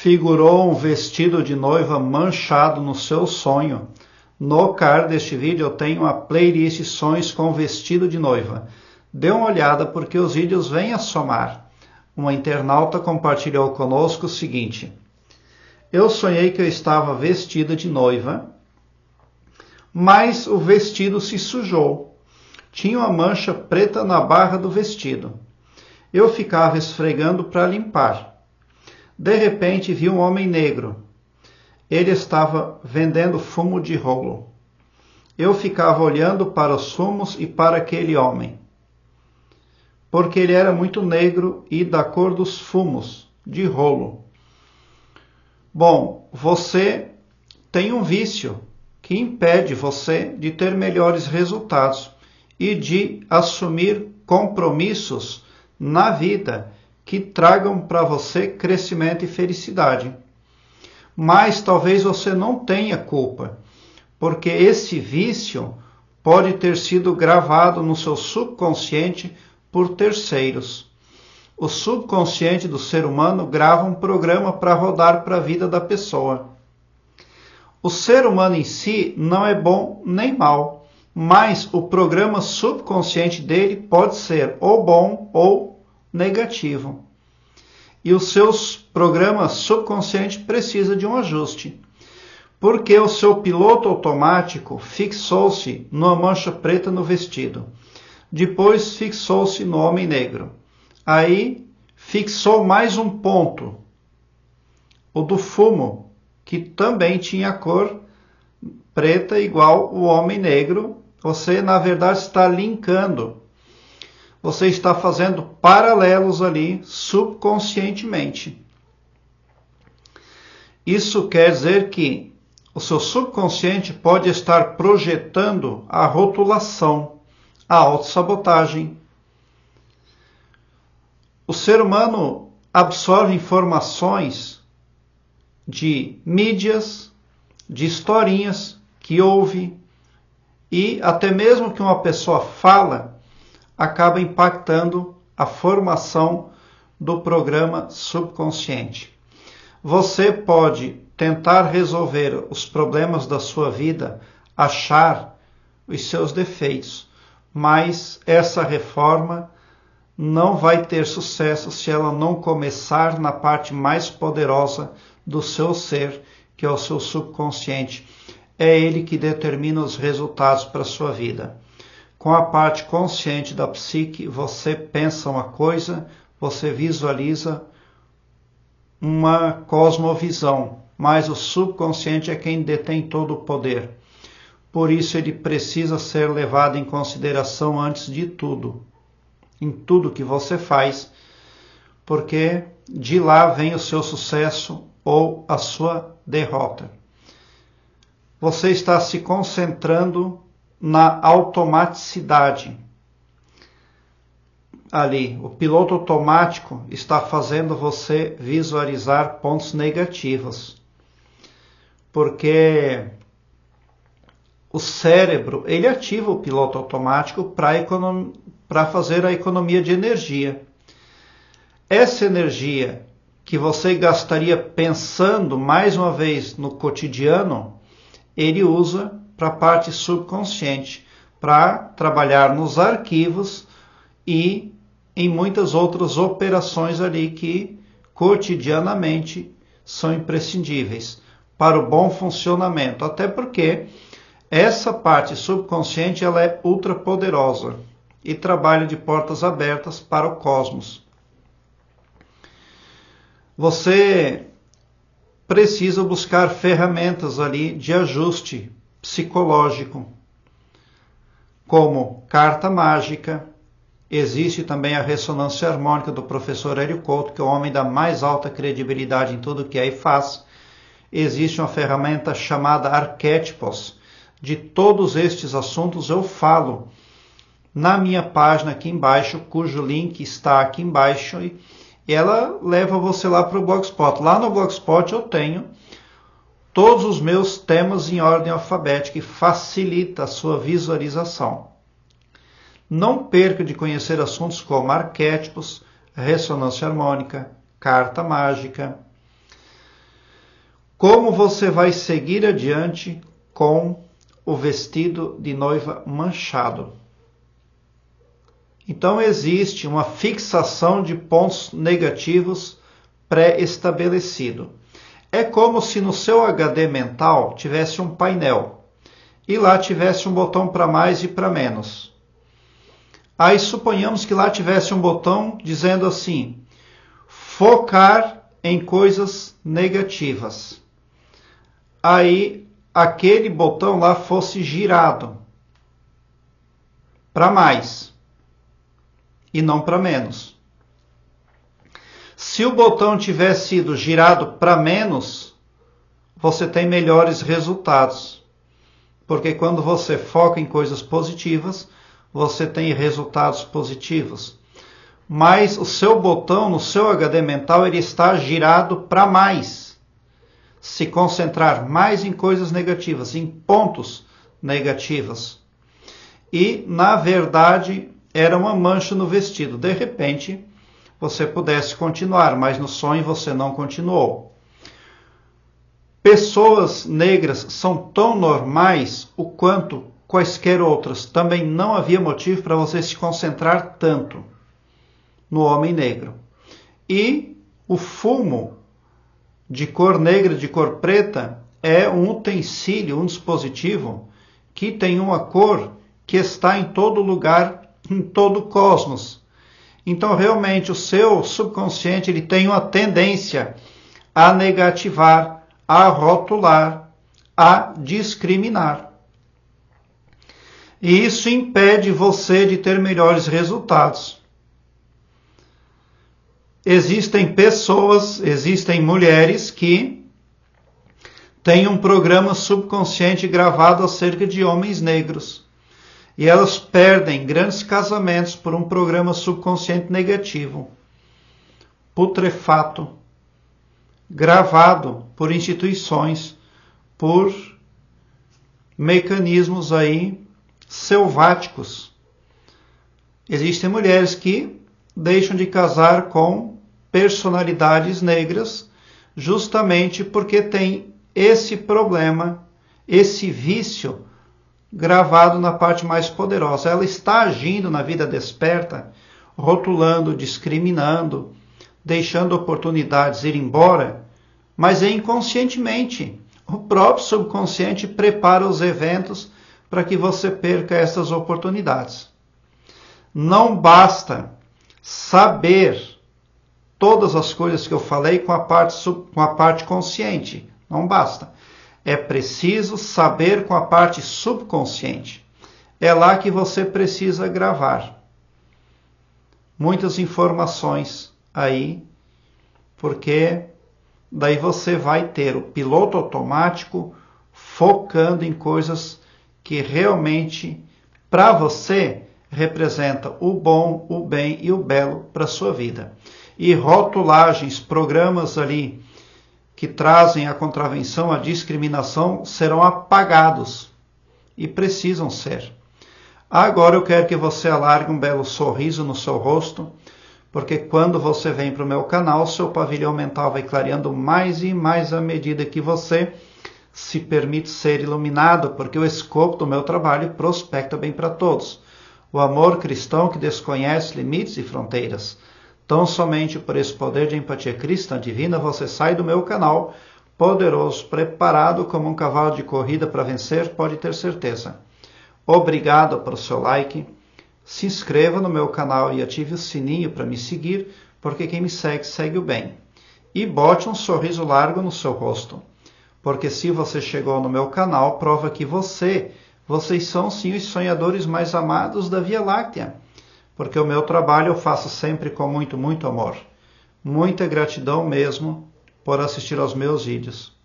figurou um vestido de noiva manchado no seu sonho. No card deste vídeo eu tenho uma playlist sonhos com vestido de noiva. Dê uma olhada porque os vídeos vêm a somar. Uma internauta compartilhou conosco o seguinte: eu sonhei que eu estava vestida de noiva, mas o vestido se sujou. Tinha uma mancha preta na barra do vestido. Eu ficava esfregando para limpar. De repente vi um homem negro. Ele estava vendendo fumo de rolo. Eu ficava olhando para os fumos e para aquele homem, porque ele era muito negro e da cor dos fumos de rolo. Bom, você tem um vício que impede você de ter melhores resultados e de assumir compromissos na vida que tragam para você crescimento e felicidade. Mas talvez você não tenha culpa, porque esse vício pode ter sido gravado no seu subconsciente por terceiros. O subconsciente do ser humano grava um programa para rodar para a vida da pessoa. O ser humano em si não é bom nem mal, mas o programa subconsciente dele pode ser ou bom ou negativo. E os seus programas subconscientes precisam de um ajuste, porque o seu piloto automático fixou-se numa mancha preta no vestido, depois fixou-se no homem negro, aí fixou mais um ponto, o do fumo, que também tinha cor preta igual o homem negro. Você na verdade está linkando. Você está fazendo paralelos ali subconscientemente. Isso quer dizer que o seu subconsciente pode estar projetando a rotulação, a autossabotagem. O ser humano absorve informações de mídias, de historinhas que ouve, e até mesmo que uma pessoa fala, acaba impactando a formação do programa subconsciente. Você pode tentar resolver os problemas da sua vida, achar os seus defeitos, mas essa reforma não vai ter sucesso se ela não começar na parte mais poderosa do seu ser, que é o seu subconsciente. É ele que determina os resultados para a sua vida. Com a parte consciente da psique, você pensa uma coisa, você visualiza uma cosmovisão, mas o subconsciente é quem detém todo o poder. Por isso ele precisa ser levado em consideração antes de tudo, em tudo que você faz, porque de lá vem o seu sucesso ou a sua derrota. Você está se concentrando na automaticidade. Ali, o piloto automático está fazendo você visualizar pontos negativos. Porque o cérebro, ele ativa o piloto automático para fazer a economia de energia. Essa energia que você gastaria pensando mais uma vez no cotidiano, ele usa para a parte subconsciente, para trabalhar nos arquivos e em muitas outras operações ali que cotidianamente são imprescindíveis para o bom funcionamento, até porque essa parte subconsciente ela é ultra poderosa e trabalha de portas abertas para o cosmos. Você precisa buscar ferramentas ali de ajuste psicológico, como carta mágica. Existe também a ressonância harmônica do professor Hélio Couto, que é o homem da mais alta credibilidade em tudo que é e faz. Existe uma ferramenta chamada arquétipos. De todos estes assuntos eu falo na minha página aqui embaixo, cujo link está aqui embaixo, e ela leva você lá para o Blogspot. Lá no Blogspot eu tenho todos os meus temas em ordem alfabética e facilita a sua visualização. Não perca de conhecer assuntos como arquétipos, ressonância harmônica, carta mágica, Como você vai seguir adiante com o vestido de noiva manchado? Então existe uma fixação de pontos negativos pré-estabelecido. É como se no seu HD mental tivesse um painel e lá tivesse um botão para mais e para menos. Aí suponhamos que lá tivesse um botão dizendo assim: focar em coisas negativas. Aí aquele botão lá fosse girado para mais e não para menos. Se o botão tivesse sido girado para menos, você tem melhores resultados. Porque quando você foca em coisas positivas, você tem resultados positivos. Mas o seu botão no seu HD mental ele está girado para mais. Se concentrar mais em coisas negativas, em pontos negativos. E, na verdade, era uma mancha no vestido. De repente, você pudesse continuar, mas no sonho você não continuou. Pessoas negras são tão normais o quanto quaisquer outras. Também não havia motivo para você se concentrar tanto no homem negro. E o fumo de cor negra, de cor preta, é um utensílio, um dispositivo que tem uma cor que está em todo lugar, em todo o cosmos. Então, realmente, o seu subconsciente ele tem uma tendência a negativar, a rotular, a discriminar. E isso impede você de ter melhores resultados. Existem pessoas, existem mulheres que têm um programa subconsciente gravado acerca de homens negros. E elas perdem grandes casamentos por um programa subconsciente negativo, putrefato, gravado por instituições, por mecanismos aí selváticos. Existem mulheres que deixam de casar com personalidades negras justamente porque tem esse problema, esse vício gravado na parte mais poderosa. Ela está agindo na vida desperta, rotulando, discriminando, deixando oportunidades ir embora, mas é inconscientemente. O próprio subconsciente prepara os eventos para que você perca essas oportunidades. Não basta saber todas as coisas que eu falei com a parte consciente. Não basta. É preciso saber com a parte subconsciente. É lá que você precisa gravar muitas informações aí, porque daí você vai ter o piloto automático focando em coisas que realmente, para você, representa o bom, o bem e o belo para a sua vida. E rotulagens, programas ali que trazem a contravenção, a discriminação, serão apagados. E precisam ser. Agora eu quero que você alargue um belo sorriso no seu rosto, porque quando você vem para o meu canal, seu pavilhão mental vai clareando mais e mais à medida que você se permite ser iluminado, porque o escopo do meu trabalho prospecta bem para todos. O amor cristão que desconhece limites e fronteiras. Tão somente por esse poder de empatia cristã divina, você sai do meu canal poderoso, preparado como um cavalo de corrida para vencer, pode ter certeza. Obrigado pelo seu like, se inscreva no meu canal e ative o sininho para me seguir, porque quem me segue, segue o bem. E bote um sorriso largo no seu rosto, porque se você chegou no meu canal, prova que vocês são sim os sonhadores mais amados da Via Láctea. Porque o meu trabalho eu faço sempre com muito, muito amor. Muita gratidão mesmo por assistir aos meus vídeos.